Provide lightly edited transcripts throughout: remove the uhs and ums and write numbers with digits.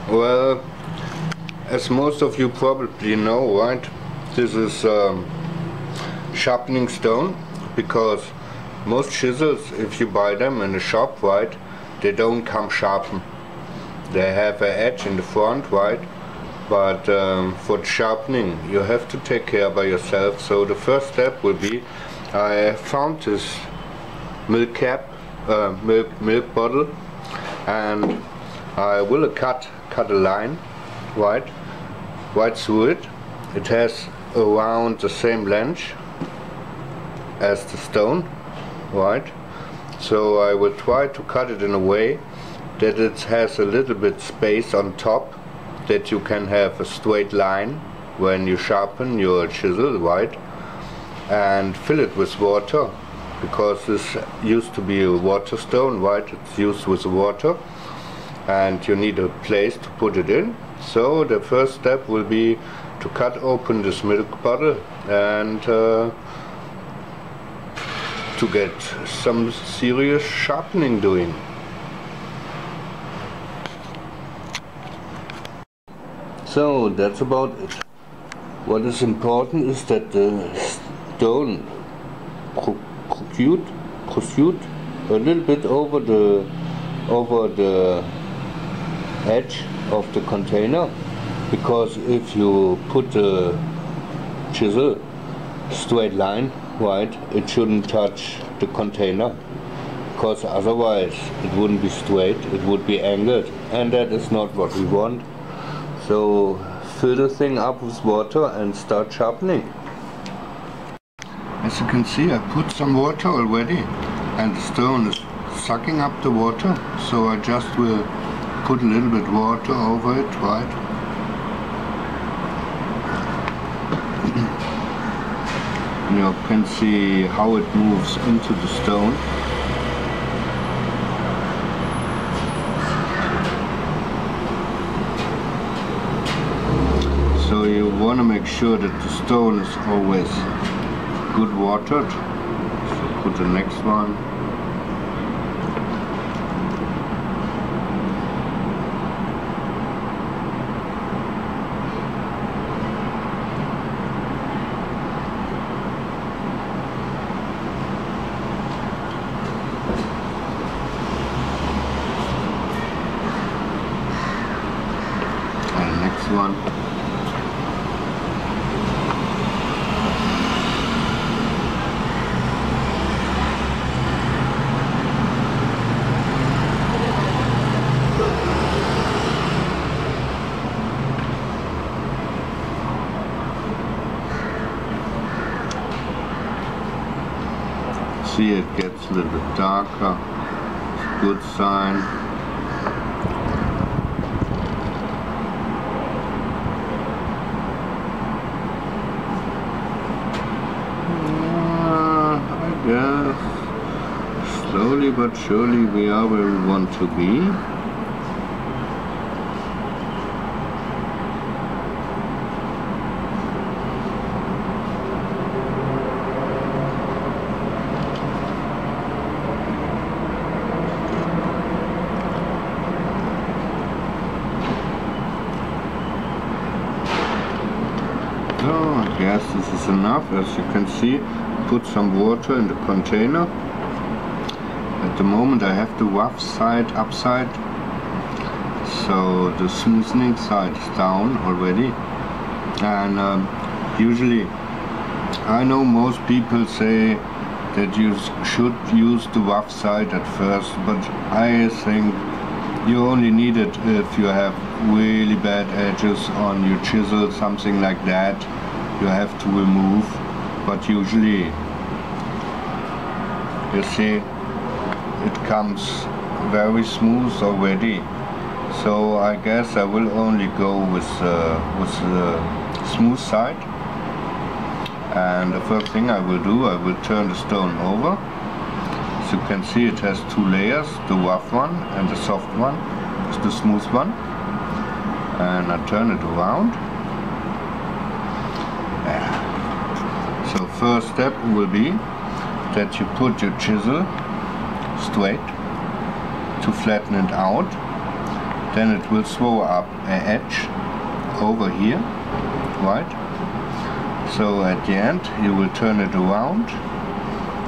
Well, as most of you probably know, right, this is sharpening stone, because most chisels, if you buy them in a shop, right, they don't come sharpened. They have an edge in the front, right, but for sharpening you have to take care by yourself. So the first step will be, I found this milk cap, milk bottle, and I will cut a line right through it. It has around the same length as the stone, right? So I will try to cut it in a way that it has a little bit space on top, that you can have a straight line when you sharpen your chisel, right? And fill it with water, because this used to be a water stone, right? It's used with water, and you need a place to put it in. So the first step will be to cut open this milk bottle and to get some serious sharpening doing. So that's about it. What is important is that the stone protrude a little bit over the edge of the container, because if you put the chisel straight line, right, it shouldn't touch the container, because otherwise it wouldn't be straight, it would be angled, and that is not what we want. So fill the thing up with water and start sharpening. As you can see, I put some water already, and the stone is sucking up the water, so I just will put a little bit water over it, right? And you can see how it moves into the stone. So you want to make sure that the stone is always good watered. So put the next one. And next one. See, it gets a little bit darker. It's a good sign. I guess slowly but surely we are where we want to be. So I guess this is enough. As you can see, put some water in the container. At the moment I have the rough side upside, so the smoothing side is down already. And usually, I know most people say that you should use the rough side at first, but I think you only need it if you have really bad edges on your chisel, something like that, you have to remove. But usually, you see, it comes very smooth already. So I guess I will only go with the smooth side. And the first thing I will do, I will turn the stone over. As you can see, it has two layers, the rough one and the soft one, the smooth one. And I turn it around. So first step will be that you put your chisel straight to flatten it out. then it will throw up an edge over here, right? So at the end you will turn it around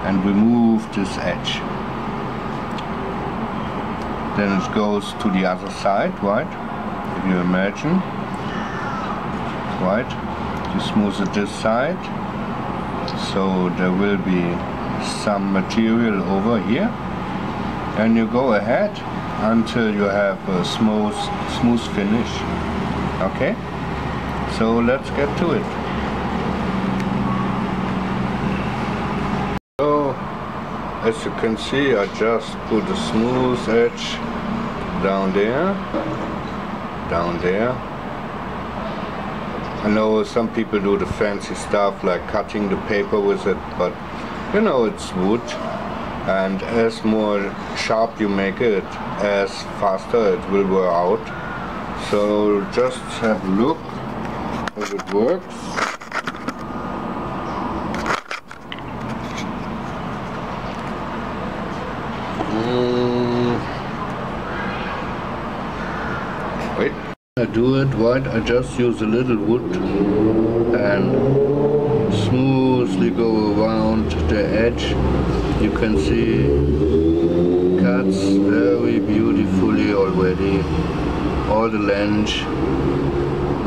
and remove this edge. Then it goes to the other side, right? If you imagine, right? You smooth it this side, so there will be some material over here, and you go ahead until you have a smooth finish. Okay? So let's get to it. So as you can see, I just put a smooth edge down there, down there. I know some people do the fancy stuff like cutting the paper with it, but you know, it's wood, and as more sharp you make it, as faster it will wear out. So just have a look if it works. Wait. I do it right, I just use a little wood and smoothly go around the edge. You can see cuts very beautifully already. All the length,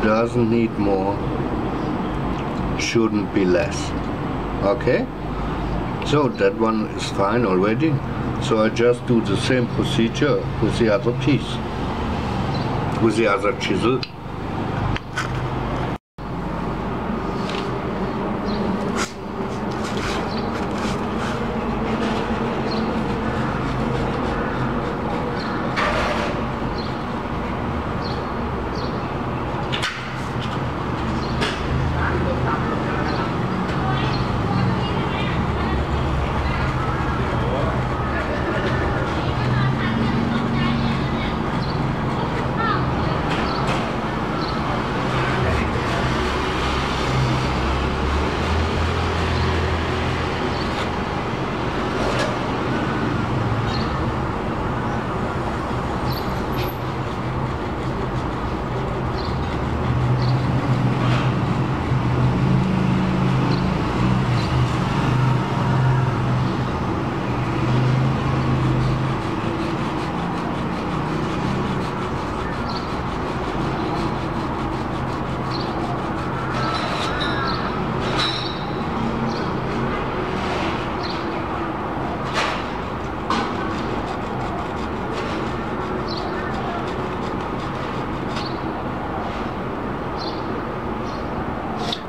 doesn't need more, shouldn't be less. Okay? So that one is fine already. So I just do the same procedure with the other piece, with the other chisel.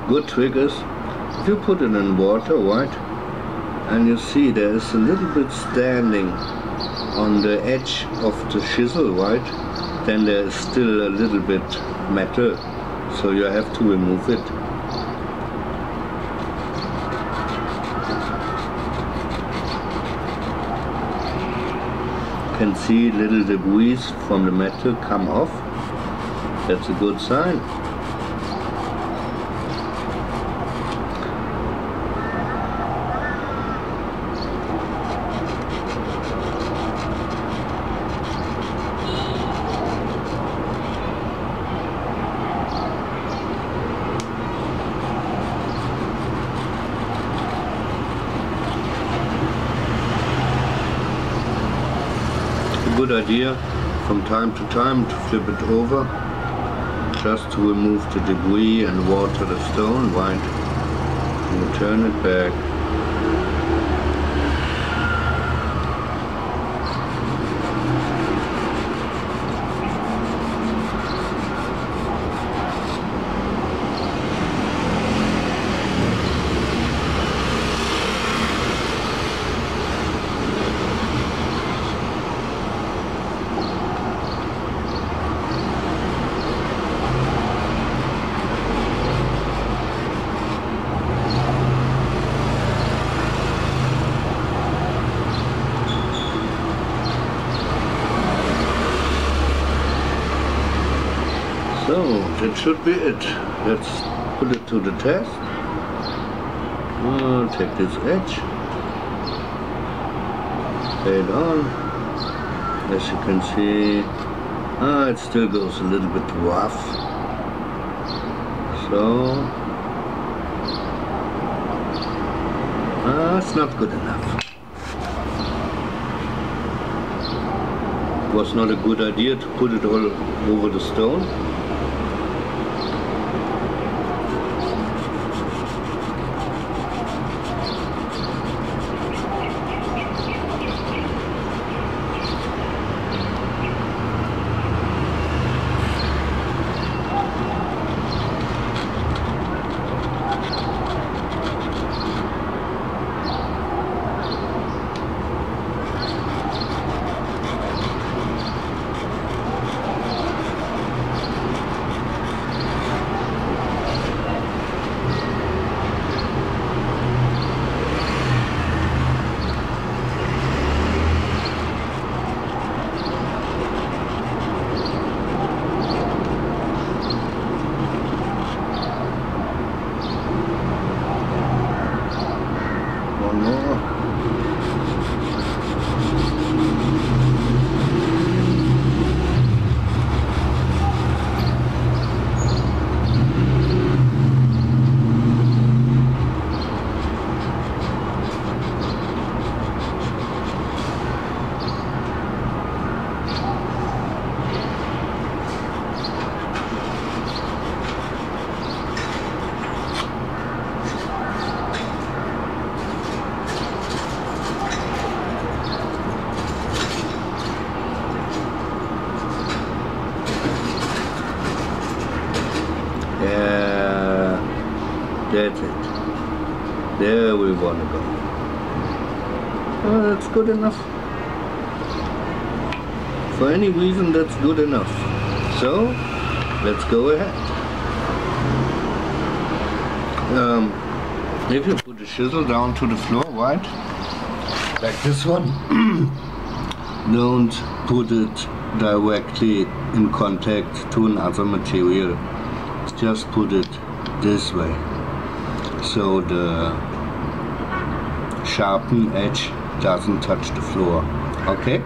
Good trick is, if you put it in water, right, and you see there is a little bit standing on the edge of the chisel, right, then there is still a little bit metal, so you have to remove it. You can see little debris from the metal come off. That's a good sign. Good idea from time to time to flip it over, just to remove the debris and water the stone, right? And turn it back. So that should be it. Let's put it to the test. Take this edge, lay it on. As you can see, It still goes a little bit rough. So it's not good enough. It was not a good idea to put it all over the stone. That's it. There we want to go. Oh, that's good enough. For any reason, that's good enough. So, let's go ahead. If you put the chisel down to the floor, right? Like this one. Don't put it directly in contact to another material. Just put it this way, so the sharpened edge doesn't touch the floor. Okay?